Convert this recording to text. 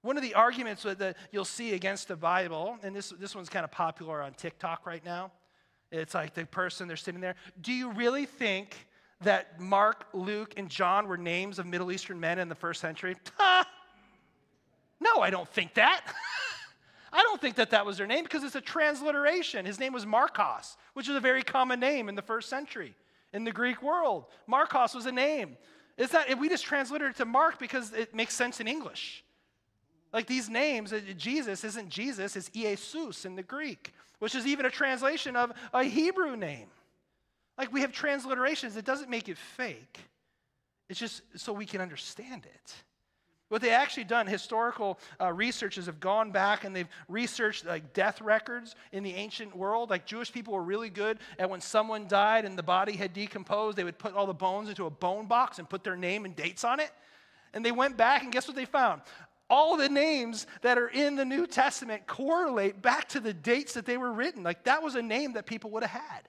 One of the arguments that you'll see against the Bible, and this one's kind of popular on TikTok right now. It's like the person, they're sitting there. Do you really think that Mark, Luke, and John were names of Middle Eastern men in the first century? No, I don't think that. I don't think that was their name because it's a transliteration. His name was Marcos, which is a very common name in the first century in the Greek world. Marcos was a name. It's not, we just transliterated it to Mark because it makes sense in English. Like these names, Jesus isn't Jesus, it's Iesus in the Greek, which is even a translation of a Hebrew name. Like we have transliterations. It doesn't make it fake. It's just so we can understand it. What they actually done, historical researchers have gone back and they've researched like death records in the ancient world. Like Jewish people were really good at when someone died and the body had decomposed, they would put all the bones into a bone box and put their name and dates on it. And they went back and guess what they found? All the names that are in the New Testament correlate back to the dates that they were written. Like that was a name that people would have had.